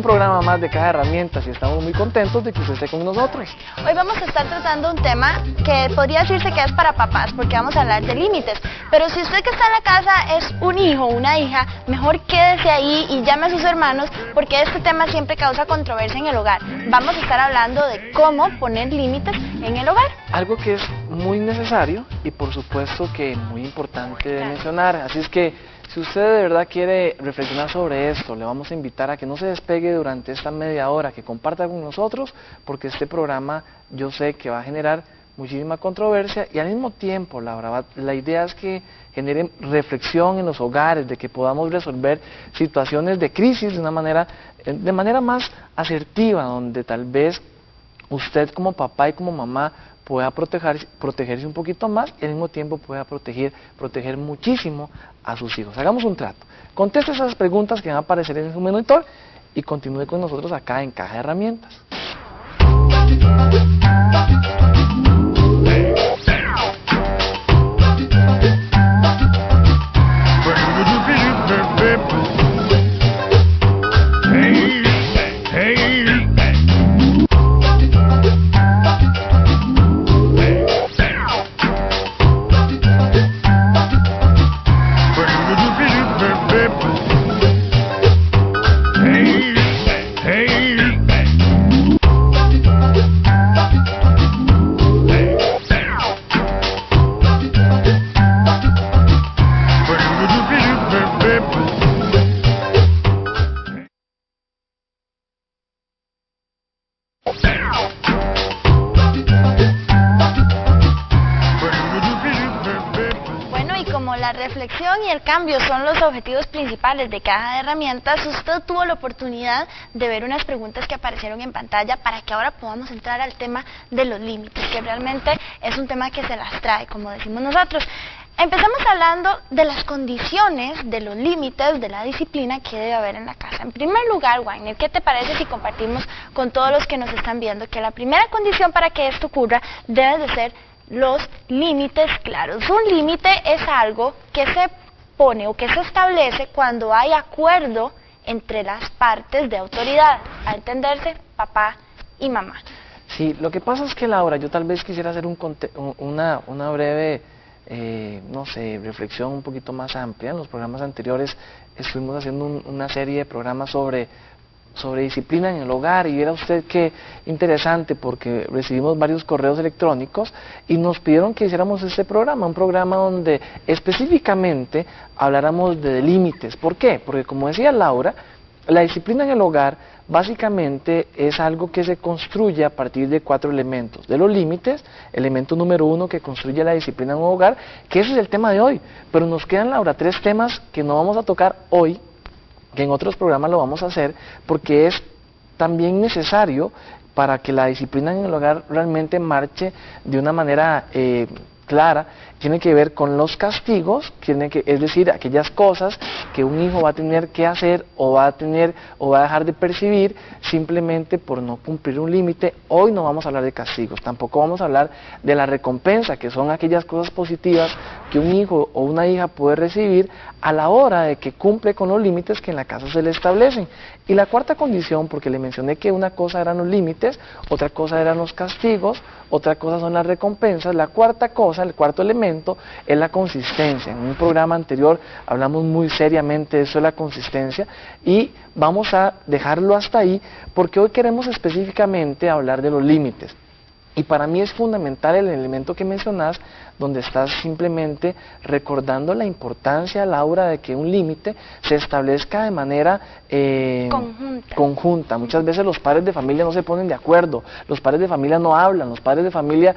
programa más de Caja de Herramientas y estamos muy contentos de que usted esté con nosotros. Hoy vamos a estar tratando un tema que podría decirse que es para papás, porque vamos a hablar de límites. Pero si usted que está en la casa es un hijo o una hija, mejor quédese ahí y llame a sus hermanos, porque este tema siempre causa controversia en el hogar. Vamos a estar hablando de cómo poner límites en el hogar. Algo que es muy necesario y por supuesto que muy importante de mencionar. Así es que si usted de verdad quiere reflexionar sobre esto, le vamos a invitar a que no se despegue durante esta media hora, que comparta con nosotros, porque este programa yo sé que va a generar muchísima controversia y al mismo tiempo, Laura, la idea es que genere reflexión en los hogares, de que podamos resolver situaciones de crisis de manera más asertiva, donde tal vez usted como papá y como mamá pueda protegerse un poquito más y al mismo tiempo pueda proteger muchísimo a sus hijos. Hagamos un trato. Conteste esas preguntas que van a aparecer en su monitor y continúe con nosotros acá en Caja de Herramientas. Y el cambio son los objetivos principales de Caja de Herramientas. Usted tuvo la oportunidad de ver unas preguntas que aparecieron en pantalla para que ahora podamos entrar al tema de los límites, que realmente es un tema que se las trae, como decimos nosotros. Empezamos hablando de las condiciones, de los límites, de la disciplina que debe haber en la casa. En primer lugar, Wagner, ¿qué te parece si compartimos con todos los que nos están viendo que la primera condición para que esto ocurra debe de ser los límites claros? Un límite es algo que se pone o que se establece cuando hay acuerdo entre las partes de autoridad, a entenderse papá y mamá. Sí, lo que pasa es que, Laura, yo tal vez quisiera hacer una breve, no sé, reflexión un poquito más amplia. En los programas anteriores estuvimos haciendo una serie de programas sobre disciplina en el hogar y viera usted qué interesante, porque recibimos varios correos electrónicos y nos pidieron que hiciéramos este programa, un programa donde específicamente habláramos de límites. ¿Por qué? Porque como decía Laura, la disciplina en el hogar básicamente es algo que se construye a partir de 4 elementos. De los límites, elemento número 1 que construye la disciplina en un hogar, que ese es el tema de hoy, pero nos quedan, Laura, 3 temas que no vamos a tocar hoy, que en otros programas lo vamos a hacer, porque es también necesario para que la disciplina en el hogar realmente marche de una manera clara. Tiene que ver con los castigos, es decir, aquellas cosas que un hijo va a tener que hacer o va a dejar de percibir simplemente por no cumplir un límite. Hoy no vamos a hablar de castigos, tampoco vamos a hablar de la recompensa, que son aquellas cosas positivas que un hijo o una hija puede recibir a la hora de que cumple con los límites que en la casa se le establecen. Y la cuarta condición, porque le mencioné que una cosa eran los límites, otra cosa eran los castigos, otra cosa son las recompensas, la cuarta cosa, el cuarto elemento, es la consistencia. En un programa anterior hablamos muy seriamente de eso, de la consistencia, y vamos a dejarlo hasta ahí, porque hoy queremos específicamente hablar de los límites. Y para mí es fundamental el elemento que mencionas, donde estás simplemente recordando la importancia, Laura, de que un límite se establezca de manera conjunta. Muchas veces los padres de familia no se ponen de acuerdo, los padres de familia no hablan, los padres de familia,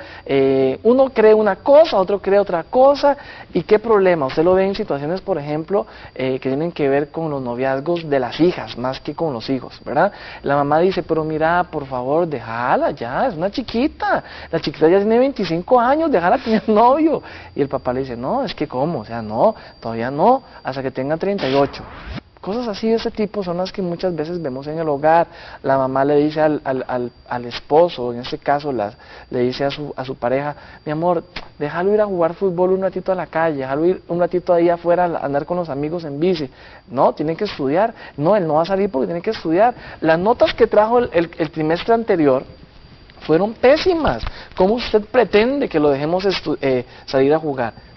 uno cree una cosa, otro cree otra cosa, y qué problema. Usted lo ve en situaciones, por ejemplo, que tienen que ver con los noviazgos de las hijas, más que con los hijos, ¿verdad? La mamá dice, pero mira, por favor, déjala ya, es una chiquita, la chiquita ya tiene 25 años, déjala tener novio. Y el papá le dice, no, es que ¿cómo? O sea, no, todavía no, hasta que tenga 38. Cosas así de ese tipo son las que muchas veces vemos en el hogar. La mamá le dice al esposo, en este caso le dice a su pareja, mi amor, déjalo ir a jugar fútbol un ratito a la calle, déjalo ir un ratito ahí afuera a andar con los amigos en bici. No, tiene que estudiar. No, él no va a salir porque tiene que estudiar. Las notas que trajo el trimestre anterior fueron pésimas. ¿Cómo usted pretende que lo dejemos salir a jugar?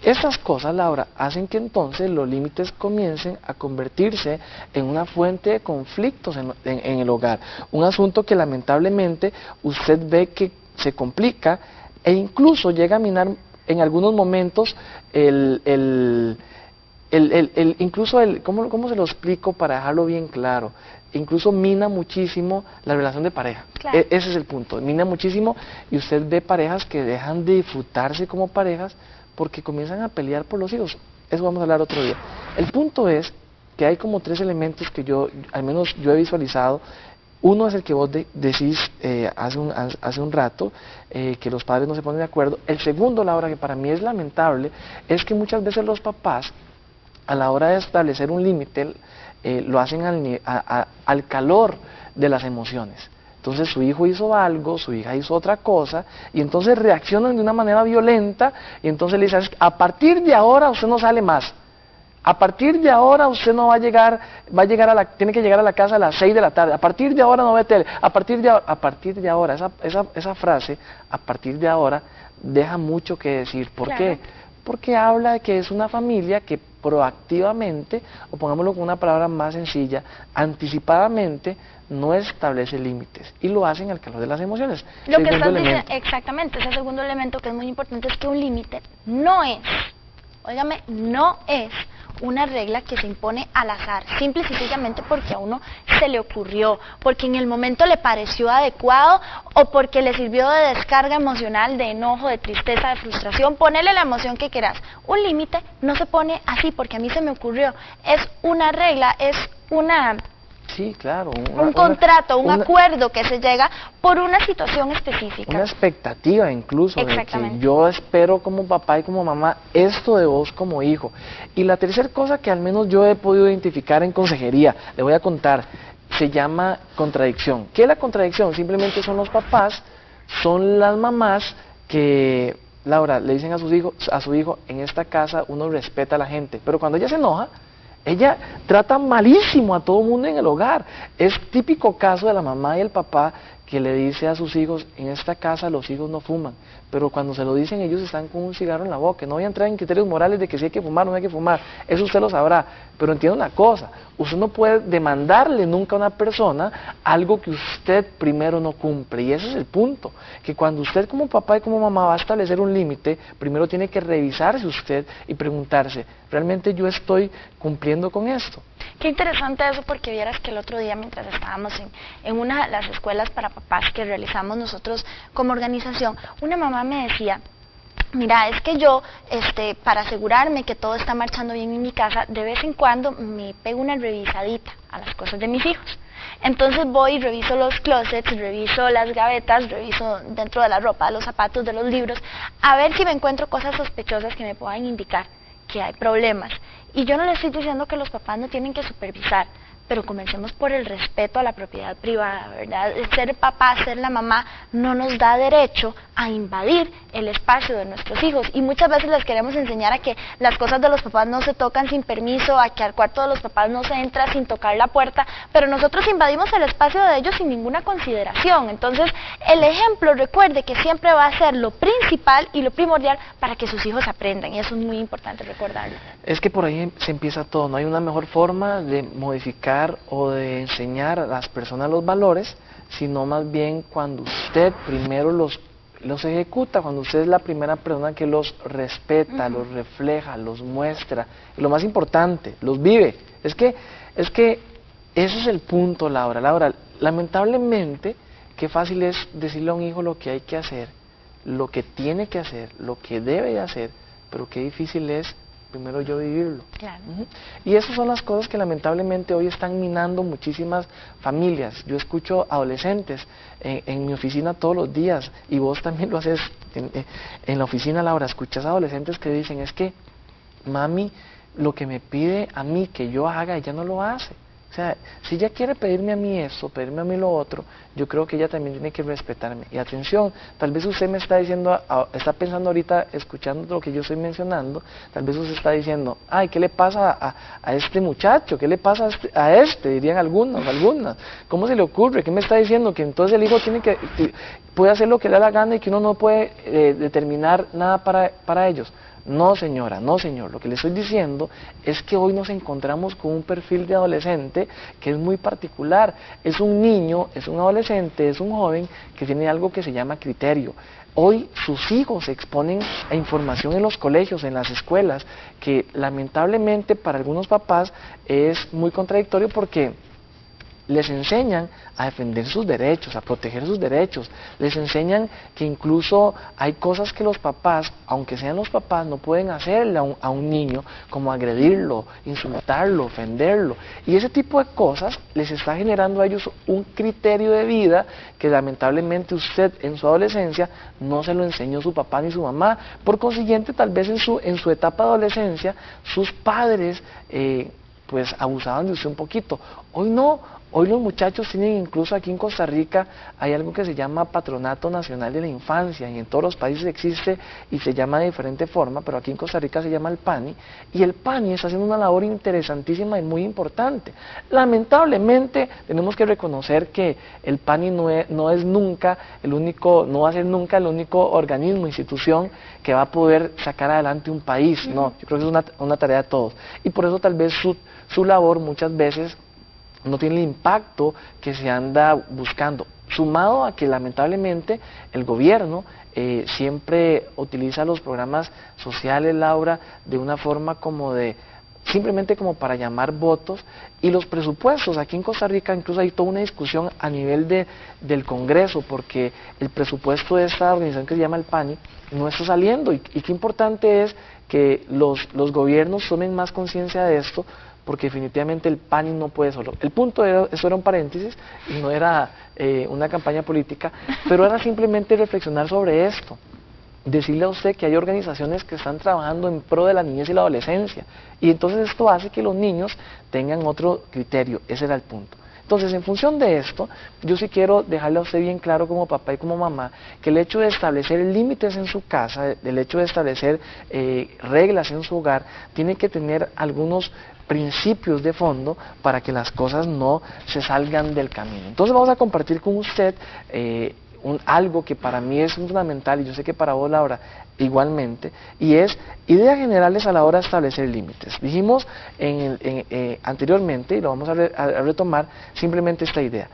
Estas cosas, Laura, hacen que entonces los límites comiencen a convertirse en una fuente de conflictos en el hogar. Un asunto que lamentablemente usted ve que se complica e incluso llega a minar en algunos momentos ¿cómo se lo explico para dejarlo bien claro? Incluso mina muchísimo la relación de pareja. Claro. Ese es el punto, mina muchísimo y usted ve parejas que dejan de disfrutarse como parejas porque comienzan a pelear por los hijos. Eso vamos a hablar otro día. El punto es que hay como 3 elementos que al menos yo he visualizado. Uno es el que vos decís hace un rato, que los padres no se ponen de acuerdo. El segundo, Laura, que para mí es lamentable, es que muchas veces los papás, a la hora de establecer un límite, lo hacen al calor de las emociones. Entonces su hijo hizo algo, su hija hizo otra cosa, y entonces reaccionan de una manera violenta, y entonces le dicen, a partir de ahora usted no sale más. A partir de ahora usted no va a llegar, tiene que llegar a la casa a las 6 de la tarde, a partir de ahora no ve tele, a partir de ahora, esa frase, a partir de ahora, deja mucho que decir. ¿Por qué? Porque habla de que es una familia que proactivamente, o pongámoslo con una palabra más sencilla, anticipadamente no establece límites y lo hacen al calor de las emociones. Lo que estás diciendo, exactamente, ese segundo elemento que es muy importante es que un límite no es, óigame, no es una regla que se impone al azar, simple y sencillamente porque a uno se le ocurrió, porque en el momento le pareció adecuado o porque le sirvió de descarga emocional, de enojo, de tristeza, de frustración, ponele la emoción que quieras. Un límite no se pone así porque a mí se me ocurrió, es una regla, es sí, claro, un contrato, un acuerdo que se llega por una situación específica. Una expectativa incluso de que yo espero como papá y como mamá esto de vos como hijo. Y la tercera cosa que al menos yo he podido identificar en consejería, le voy a contar, se llama contradicción. ¿Qué es la contradicción? Simplemente son los papás, son las mamás que, Laura, le dicen a su hijo, en esta casa uno respeta a la gente, pero cuando ella se enoja, ella trata malísimo a todo el mundo en el hogar. Es típico caso de la mamá y el papá que le dice a sus hijos, en esta casa los hijos no fuman, pero cuando se lo dicen ellos están con un cigarro en la boca. No voy a entrar en criterios morales de que si hay que fumar o no hay que fumar, eso usted lo sabrá, pero entienda una cosa, usted no puede demandarle nunca a una persona algo que usted primero no cumple, y ese es el punto, que cuando usted como papá y como mamá va a establecer un límite, primero tiene que revisarse usted y preguntarse, ¿realmente yo estoy cumpliendo con esto? Qué interesante eso, porque vieras que el otro día mientras estábamos en una de las escuelas para papás que realizamos nosotros como organización, una mamá me decía, mira, es que yo, para asegurarme que todo está marchando bien en mi casa, de vez en cuando me pego una revisadita a las cosas de mis hijos. Entonces voy y reviso los closets, reviso las gavetas, reviso dentro de la ropa, de los zapatos, de los libros, a ver si me encuentro cosas sospechosas que me puedan indicar que hay problemas. Y yo no le estoy diciendo que los papás no tienen que supervisar, pero comencemos por el respeto a la propiedad privada, ¿verdad? Ser papá, ser la mamá, no nos da derecho a invadir el espacio de nuestros hijos. Y muchas veces les queremos enseñar a que las cosas de los papás no se tocan sin permiso, a que al cuarto de los papás no se entra sin tocar la puerta, pero nosotros invadimos el espacio de ellos sin ninguna consideración. Entonces, el ejemplo, recuerde que siempre va a ser lo principal y lo primordial para que sus hijos aprendan, y eso es muy importante recordarlo. Es que por ahí se empieza todo, no hay una mejor forma de modificar o de enseñar a las personas los valores, sino más bien cuando usted primero los ejecuta, cuando usted es la primera persona que los respeta, los refleja, los muestra, y lo más importante, los vive. Es que ese es el punto, Laura. Laura, lamentablemente, qué fácil es decirle a un hijo lo que hay que hacer, lo que tiene que hacer, lo que debe de hacer, pero qué difícil es primero yo vivirlo. Claro. Y esas son las cosas que lamentablemente hoy están minando muchísimas familias. Yo escucho adolescentes en mi oficina todos los días, y vos también lo haces en la oficina, Laura, escuchas adolescentes que dicen, es que mami lo que me pide a mí que yo haga, ella no lo hace. O sea, si ella quiere pedirme a mí eso, pedirme a mí lo otro, yo creo que ella también tiene que respetarme. Y atención, tal vez usted me está diciendo, está pensando ahorita, escuchando lo que yo estoy mencionando, tal vez usted está diciendo, ay, ¿qué le pasa a este muchacho? ¿Qué le pasa a este? Dirían algunas. ¿Cómo se le ocurre? ¿Qué me está diciendo? Que entonces el hijo puede hacer lo que le da la gana y que uno no puede determinar nada para ellos. No, señora, no, señor. Lo que le estoy diciendo es que hoy nos encontramos con un perfil de adolescente que es muy particular. Es un niño, es un adolescente, es un joven que tiene algo que se llama criterio. Hoy sus hijos se exponen a información en los colegios, en las escuelas, que lamentablemente para algunos papás es muy contradictorio porque les enseñan a defender sus derechos, a proteger sus derechos, les enseñan que incluso hay cosas que los papás, aunque sean los papás, no pueden hacerle a un niño, como agredirlo, insultarlo, ofenderlo, y ese tipo de cosas les está generando a ellos un criterio de vida que lamentablemente usted en su adolescencia no se lo enseñó su papá ni su mamá. Por consiguiente, tal vez en su etapa de adolescencia, sus padres pues abusaban de usted un poquito. Hoy no. Hoy los muchachos tienen, incluso aquí en Costa Rica, hay algo que se llama Patronato Nacional de la Infancia, y en todos los países existe y se llama de diferente forma, pero aquí en Costa Rica se llama el PANI, y el PANI está haciendo una labor interesantísima y muy importante. Lamentablemente, tenemos que reconocer que el PANI no es nunca el único, no va a ser nunca el único organismo, institución que va a poder sacar adelante un país, no, yo creo que es una tarea de todos, y por eso tal vez su labor muchas veces no tiene el impacto que se anda buscando, sumado a que lamentablemente el gobierno siempre utiliza los programas sociales, Laura, de una forma como simplemente como para llamar votos, y los presupuestos, aquí en Costa Rica incluso hay toda una discusión a nivel del Congreso, porque el presupuesto de esta organización que se llama el PANI no está saliendo, y qué importante es que los gobiernos tomen más conciencia de esto, porque definitivamente el PANI no puede solo. El punto eso era un paréntesis y no era una campaña política, pero era simplemente reflexionar sobre esto. Decirle a usted que hay organizaciones que están trabajando en pro de la niñez y la adolescencia, y entonces esto hace que los niños tengan otro criterio. Ese era el punto. Entonces, en función de esto, yo sí quiero dejarle a usted bien claro como papá y como mamá, que el hecho de establecer límites en su casa, el hecho de establecer reglas en su hogar, tiene que tener algunos principios de fondo para que las cosas no se salgan del camino. Entonces vamos a compartir con usted algo que para mí es fundamental, y yo sé que para vos, Laura, igualmente, y es ideas generales a la hora de establecer límites. Dijimos anteriormente, y lo vamos a retomar, simplemente esta idea.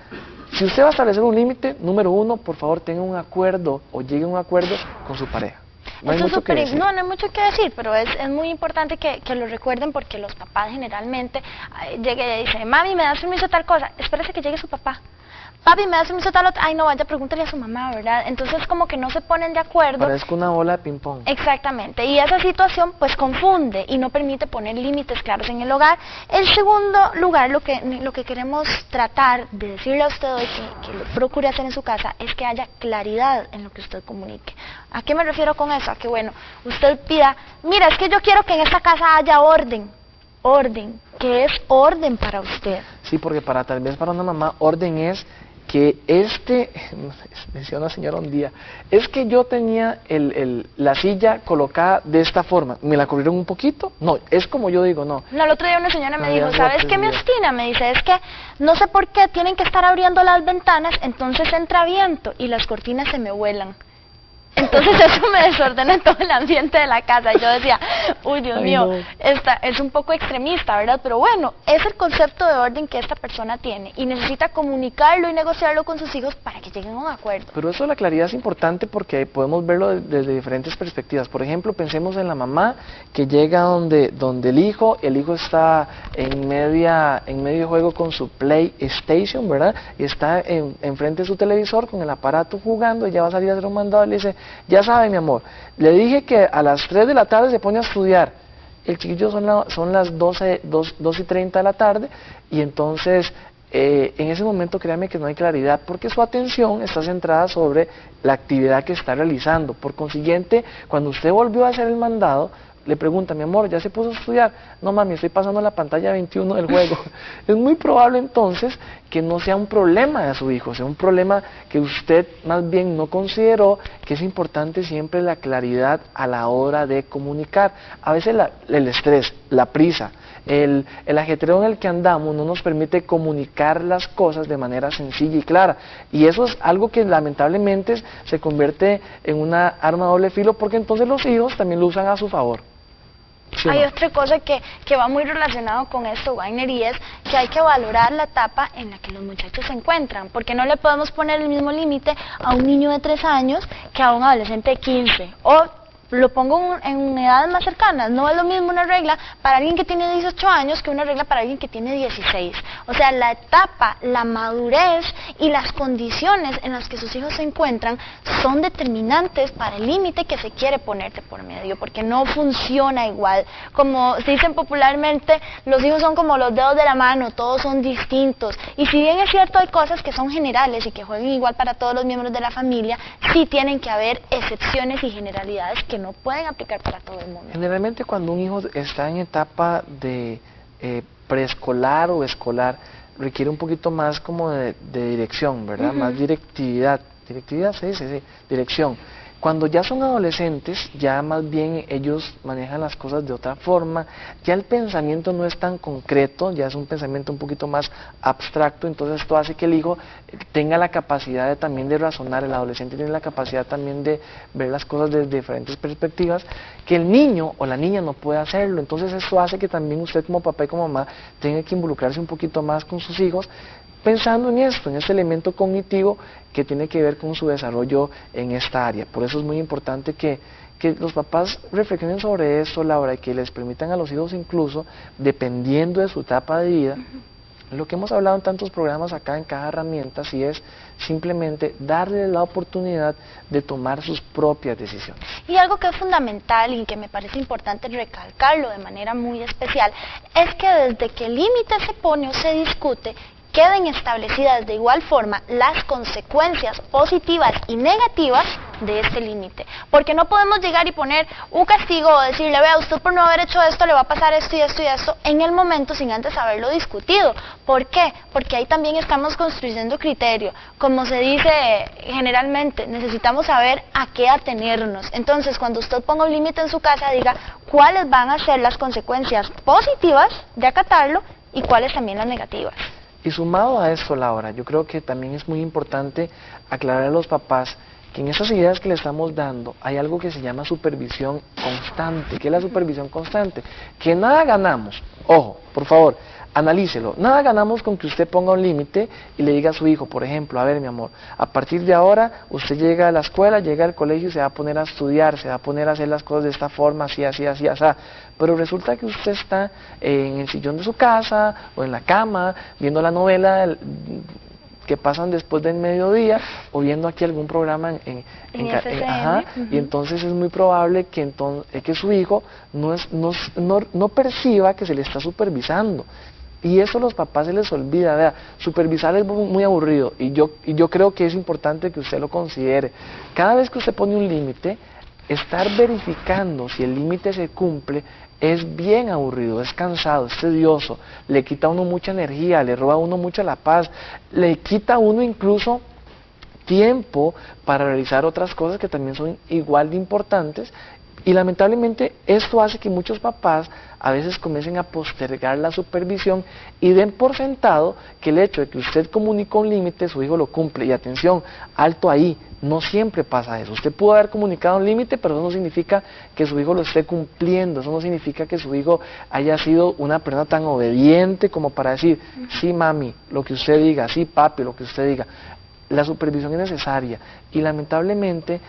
Si usted va a establecer un límite, número uno, por favor tenga un acuerdo o llegue a un acuerdo con su pareja. No hay mucho que decir. No hay mucho que decir, pero es muy importante que lo recuerden, porque los papás generalmente llegan y dicen, mami, ¿me das permiso de tal cosa? Espérese que llegue su papá. Papi, ¿me das permiso de tal otra? Ay, no, vaya, pregúntale a su mamá, ¿verdad? Entonces como que no se ponen de acuerdo. Parezco una bola de ping-pong. Exactamente, y esa situación pues confunde y no permite poner límites claros en el hogar. En segundo lugar, lo que queremos tratar de decirle a usted hoy que lo procure hacer en su casa es que haya claridad en lo que usted comunique. ¿A qué me refiero con eso? A que, bueno, usted pida, mira, es que yo quiero que en esta casa haya orden. Orden, ¿qué es orden para usted? Sí, porque tal vez para una mamá, orden es que decía una señora un día, es que yo tenía la silla colocada de esta forma, ¿me la cubrieron un poquito? No, es como yo digo, no. No, el otro día una señora me dijo, ¿sabes qué me obstina? Me dice, es que no sé por qué tienen que estar abriendo las ventanas, entonces entra viento y las cortinas se me vuelan. Entonces eso me desordena todo el ambiente de la casa. Yo decía, uy, Dios mío, no. Es un poco extremista, ¿verdad? Pero bueno, es el concepto de orden que esta persona tiene y necesita comunicarlo y negociarlo con sus hijos para que lleguen a un acuerdo. Pero eso de la claridad es importante porque podemos verlo desde diferentes perspectivas. Por ejemplo, pensemos en la mamá que llega donde el hijo está en medio juego con su PlayStation, ¿verdad? Y está enfrente de su televisor con el aparato jugando, y ya va a salir a hacer un mandado y le dice, ya sabe, mi amor, le dije que a las 3 de la tarde se pone a estudiar. El chiquillo son las 2:30 de la tarde, y entonces en ese momento créame que no hay claridad, porque su atención está centrada sobre la actividad que está realizando. Por consiguiente, cuando usted volvió a hacer el mandado, le pregunta, mi amor, ¿ya se puso a estudiar? No, mami, estoy pasando la pantalla 21 del juego. Es muy probable entonces que no sea un problema de su hijo, sea un problema que usted más bien no consideró, que es importante siempre la claridad a la hora de comunicar. A veces el estrés, la prisa, el ajetreo en el que andamos no nos permite comunicar las cosas de manera sencilla y clara, y eso es algo que lamentablemente se convierte en una arma de doble filo, porque entonces los hijos también lo usan a su favor. ¿Sí hay no? otra cosa que va muy relacionado con esto, Wagner, y es que hay que valorar la etapa en la que los muchachos se encuentran, porque no le podemos poner el mismo límite a un niño de 3 años que a un adolescente de 15, o lo pongo en edades más cercanas, no es lo mismo una regla para alguien que tiene 18 años que una regla para alguien que tiene 16. O sea, la etapa, la madurez y las condiciones en las que sus hijos se encuentran son determinantes para el límite que se quiere ponerte por medio, porque no funciona igual. Como se dicen popularmente, los hijos son como los dedos de la mano, todos son distintos. Y si bien es cierto, hay cosas que son generales y que jueguen igual para todos los miembros de la familia, sí tienen que haber excepciones y generalidades que no pueden aplicar para todo el mundo. Generalmente cuando un hijo está en etapa de preescolar o escolar, requiere un poquito más como de dirección, ¿verdad? Más directividad. ¿Directividad se dice? Sí, dirección. Cuando ya son adolescentes, ya más bien ellos manejan las cosas de otra forma, ya el pensamiento no es tan concreto, ya es un pensamiento un poquito más abstracto, entonces esto hace que el hijo tenga la capacidad también de razonar, el adolescente tiene la capacidad también de ver las cosas desde diferentes perspectivas, que el niño o la niña no puede hacerlo, entonces esto hace que también usted como papá y como mamá tenga que involucrarse un poquito más con sus hijos, pensando en esto, en este elemento cognitivo que tiene que ver con su desarrollo en esta área. Por eso es muy importante que los papás reflexionen sobre esto, Laura, y que les permitan a los hijos incluso, dependiendo de su etapa de vida, lo que hemos hablado en tantos programas acá en Caja de Herramientas, y es simplemente darles la oportunidad de tomar sus propias decisiones. Y algo que es fundamental y que me parece importante recalcarlo de manera muy especial, es que desde que el límite se pone o se discute, queden establecidas de igual forma las consecuencias positivas y negativas de este límite. Porque no podemos llegar y poner un castigo o decirle, vea, usted por no haber hecho esto le va a pasar esto y esto y esto en el momento sin antes haberlo discutido. ¿Por qué? Porque ahí también estamos construyendo criterio. Como se dice generalmente, necesitamos saber a qué atenernos. Entonces, cuando usted ponga un límite en su casa, diga cuáles van a ser las consecuencias positivas de acatarlo y cuáles también las negativas. Y sumado a esto, Laura, yo creo que también es muy importante aclarar a los papás que en esas ideas que le estamos dando hay algo que se llama supervisión constante. ¿Qué es la supervisión constante? Que nada ganamos, ojo, por favor, analícelo, nada ganamos con que usted ponga un límite y le diga a su hijo, por ejemplo, a ver mi amor, a partir de ahora usted llega a la escuela, llega al colegio y se va a poner a estudiar, se va a poner a hacer las cosas de esta forma, así, así, así, así, pero resulta que usted está en el sillón de su casa o en la cama viendo la novela que pasan después del mediodía o viendo aquí algún programa y entonces es muy probable que su hijo no perciba que se le está supervisando. Y eso a los papás se les olvida, vea, supervisar es muy aburrido y yo creo que es importante que usted lo considere. Cada vez que usted pone un límite, estar verificando si el límite se cumple es bien aburrido, es cansado, es tedioso, le quita a uno mucha energía, le roba a uno mucha la paz, le quita a uno incluso tiempo para realizar otras cosas que también son igual de importantes. Y lamentablemente esto hace que muchos papás a veces comiencen a postergar la supervisión y den por sentado que el hecho de que usted comunicó un límite, su hijo lo cumple. Y atención, alto ahí, no siempre pasa eso. Usted pudo haber comunicado un límite, pero eso no significa que su hijo lo esté cumpliendo, eso no significa que su hijo haya sido una persona tan obediente como para decir, sí mami, lo que usted diga, sí papi, lo que usted diga. La supervisión es necesaria y lamentablemente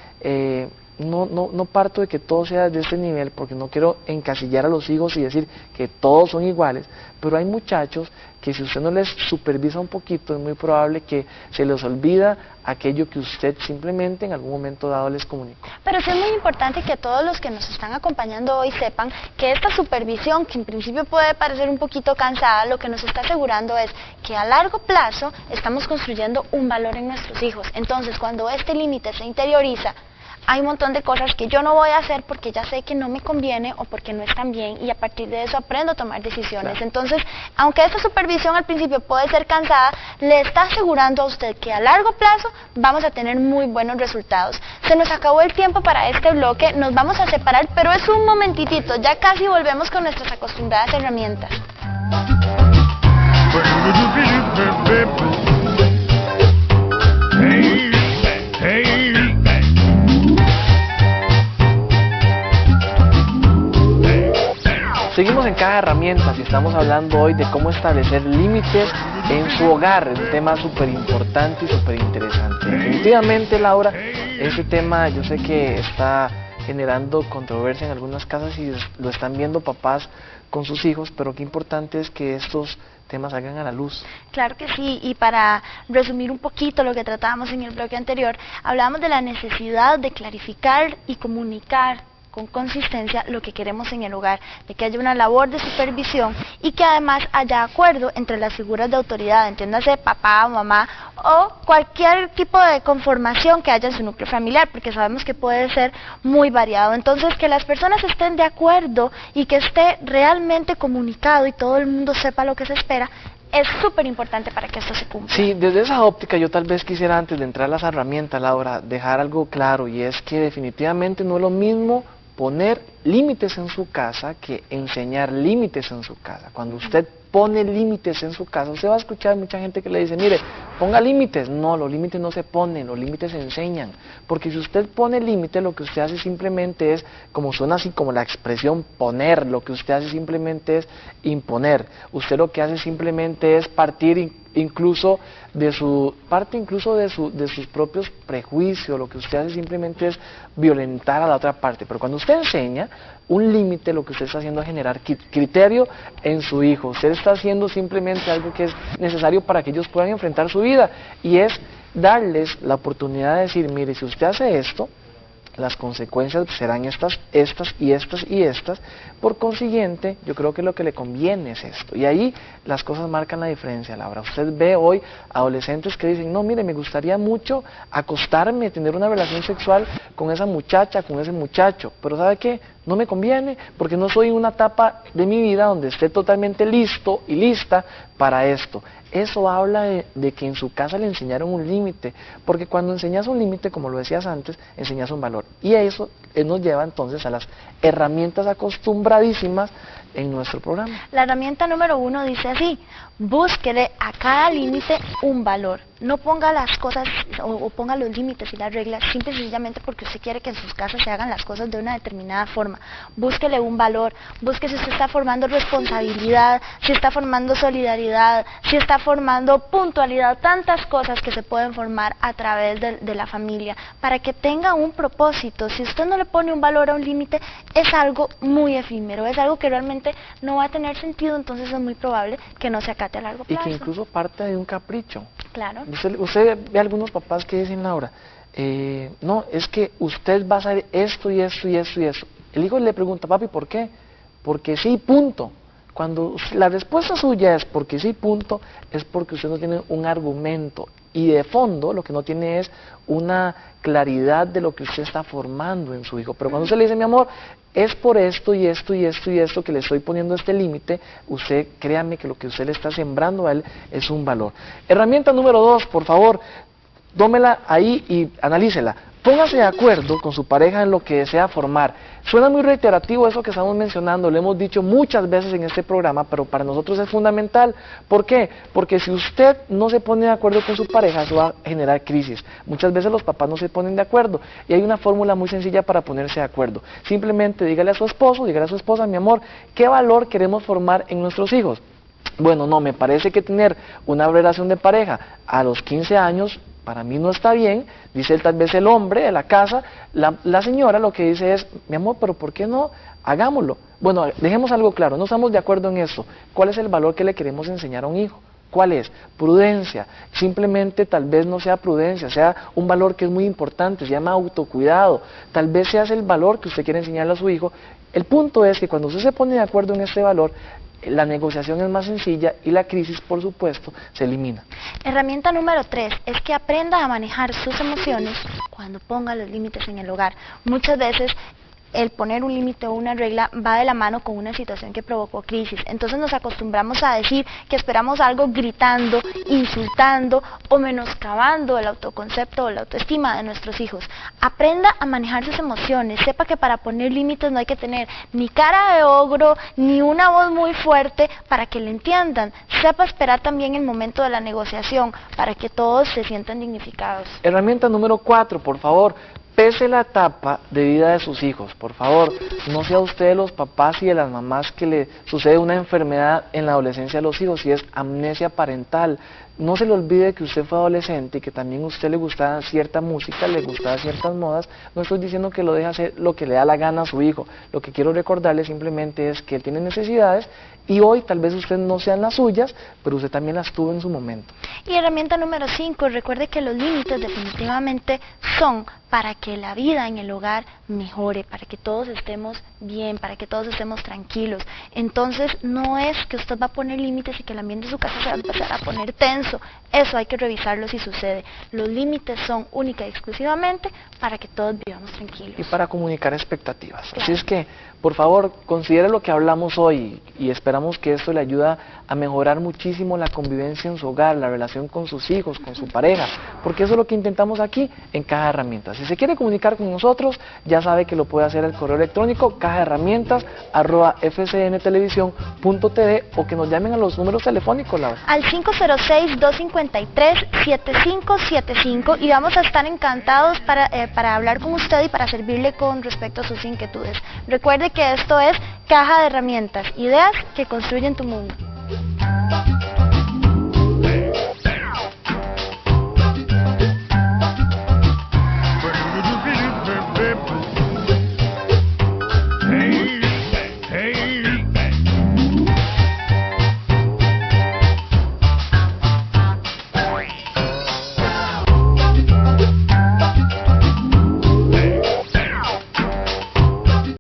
no parto de que todo sea de este nivel porque no quiero encasillar a los hijos y decir que todos son iguales, pero hay muchachos que si usted no les supervisa un poquito es muy probable que se les olvida aquello que usted simplemente en algún momento dado les comunicó. Pero sí es muy importante que todos los que nos están acompañando hoy sepan que esta supervisión, que en principio puede parecer un poquito cansada, lo que nos está asegurando es que a largo plazo estamos construyendo un valor en nuestros hijos. Entonces, cuando este límite se interioriza, hay un montón de cosas que yo no voy a hacer porque ya sé que no me conviene o porque no están bien, y a partir de eso aprendo a tomar decisiones. Claro. Entonces, aunque esta supervisión al principio puede ser cansada, le está asegurando a usted que a largo plazo vamos a tener muy buenos resultados. Se nos acabó el tiempo para este bloque, nos vamos a separar, pero es un momentitito, ya casi volvemos con nuestras acostumbradas herramientas. Seguimos en Caja de Herramientas y estamos hablando hoy de cómo establecer límites en su hogar, un tema súper importante y súper interesante. Definitivamente, Laura, este tema yo sé que está generando controversia en algunas casas y lo están viendo papás con sus hijos, pero qué importante es que estos temas salgan a la luz. Claro que sí, y para resumir un poquito lo que tratábamos en el bloque anterior, hablábamos de la necesidad de clarificar y comunicar con consistencia lo que queremos en el hogar, de que haya una labor de supervisión y que además haya acuerdo entre las figuras de autoridad, entiéndase papá o mamá o cualquier tipo de conformación que haya en su núcleo familiar, porque sabemos que puede ser muy variado. Entonces, que las personas estén de acuerdo y que esté realmente comunicado y todo el mundo sepa lo que se espera, es súper importante para que esto se cumpla. Sí, desde esa óptica yo tal vez quisiera, antes de entrar a las herramientas, Laura, dejar algo claro, y es que definitivamente no es lo mismo poner límites en su casa que enseñar límites en su casa. Cuando usted pone límites en su casa, usted va a escuchar mucha gente que le dice, mire, ponga límites. No, los límites no se ponen, los límites se enseñan. Porque si usted pone límites, lo que usted hace simplemente es, como suena así como la expresión poner, lo que usted hace simplemente es imponer. Usted lo que hace simplemente es partir incluso de sus propios prejuicios. Lo que usted hace simplemente es violentar a la otra parte. Pero cuando usted enseña un límite, lo que usted está haciendo es generar criterio en su hijo. Usted está haciendo simplemente algo que es necesario para que ellos puedan enfrentar su vida, y es darles la oportunidad de decir, mire, si usted hace esto, las consecuencias serán estas y estas. Por consiguiente, yo creo que lo que le conviene es esto. Y ahí las cosas marcan la diferencia, Laura. Usted ve hoy adolescentes que dicen, no, mire, me gustaría mucho acostarme, tener una relación sexual con esa muchacha, con ese muchacho, pero ¿sabe qué? No me conviene, porque no soy en una etapa de mi vida donde esté totalmente listo y lista para esto. Eso habla de que en su casa le enseñaron un límite, porque cuando enseñas un límite, como lo decías antes, enseñas un valor. Y eso nos lleva entonces a las herramientas acostumbradísimas en nuestro programa. La herramienta número 1 dice así: búsquele a cada límite un valor. No ponga las cosas o ponga los límites y las reglas simple y sencillamente porque usted quiere que en sus casas se hagan las cosas de una determinada forma. Búsquele un valor, busque si usted está formando responsabilidad, si está formando solidaridad, si está formando puntualidad, tantas cosas que se pueden formar a través de la familia, para que tenga un propósito. Si usted no le pone un valor a un límite, es algo muy efímero, es algo que realmente no va a tener sentido, entonces es muy probable que no se acate a largo plazo. Y que incluso parte de un capricho. Claro. Usted ve a algunos papás que dicen, Laura, no, es que usted va a hacer esto y esto y esto y esto. El hijo le pregunta, papi, ¿por qué? Porque sí, punto. Cuando la respuesta suya es porque sí, punto, es porque usted no tiene un argumento. Y de fondo lo que no tiene es una claridad de lo que usted está formando en su hijo. Pero cuando usted le dice, mi amor, es por esto y esto y esto y esto que le estoy poniendo este límite, usted créame que lo que usted le está sembrando a él es un valor. Herramienta número 2, por favor, tómela ahí y analícela. Póngase de acuerdo con su pareja en lo que desea formar. Suena muy reiterativo eso que estamos mencionando, lo hemos dicho muchas veces en este programa, pero para nosotros es fundamental. ¿Por qué? Porque si usted no se pone de acuerdo con su pareja, eso va a generar crisis. Muchas veces los papás no se ponen de acuerdo, y hay una fórmula muy sencilla para ponerse de acuerdo. Simplemente dígale a su esposo, dígale a su esposa, mi amor, ¿qué valor queremos formar en nuestros hijos? Bueno, no, me parece que tener una relación de pareja a los 15 años, para mí no está bien, dice tal vez el hombre de la casa. La señora lo que dice es, mi amor, pero ¿por qué no? Hagámoslo. Bueno, dejemos algo claro, no estamos de acuerdo en eso. ¿Cuál es el valor que le queremos enseñar a un hijo? ¿Cuál es? Prudencia. Simplemente tal vez no sea prudencia, sea un valor que es muy importante, se llama autocuidado. Tal vez sea el valor que usted quiere enseñarle a su hijo. El punto es que cuando usted se pone de acuerdo en este valor, la negociación es más sencilla y la crisis, por supuesto, se elimina. Herramienta número 3 es que aprenda a manejar sus emociones cuando ponga los límites en el hogar. Muchas veces el poner un límite o una regla va de la mano con una situación que provocó crisis. Entonces nos acostumbramos a decir que esperamos algo gritando, insultando o menoscabando el autoconcepto o la autoestima de nuestros hijos. Aprenda a manejar sus emociones, sepa que para poner límites no hay que tener ni cara de ogro, ni una voz muy fuerte para que le entiendan. Sepa esperar también el momento de la negociación para que todos se sientan dignificados. Herramienta número 4, por favor. Pese la etapa de vida de sus hijos, por favor, no sea usted de los papás y de las mamás que le sucede una enfermedad en la adolescencia de los hijos y es amnesia parental. No se le olvide que usted fue adolescente y que también a usted le gustaba cierta música, le gustaban ciertas modas. No estoy diciendo que lo deje hacer lo que le da la gana a su hijo. Lo que quiero recordarle simplemente es que él tiene necesidades y hoy tal vez usted no sean las suyas, pero usted también las tuvo en su momento. Y herramienta número 5, recuerde que los límites definitivamente son para que la vida en el hogar mejore, para que todos estemos bien, para que todos estemos tranquilos. Entonces no es que usted va a poner límites y que el ambiente de su casa se va a empezar a poner tenso. Eso hay que revisarlo si sucede. Los límites son única y exclusivamente para que todos vivamos tranquilos. Y para comunicar expectativas. Claro. Así es que, por favor, considere lo que hablamos hoy y esperamos que esto le ayude a mejorar muchísimo la convivencia en su hogar, la relación con sus hijos, con su pareja, porque eso es lo que intentamos aquí en Caja de Herramientas. Si se quiere comunicar con nosotros, ya sabe que lo puede hacer al correo electrónico cajaherramientas@fcntelevisión.tv o que nos llamen a los números telefónicos, Laura. Al 506-253-7575 y vamos a estar encantados para hablar con usted y para servirle con respecto a sus inquietudes. Recuerde que esto es Caja de Herramientas, ideas que construyen tu mundo.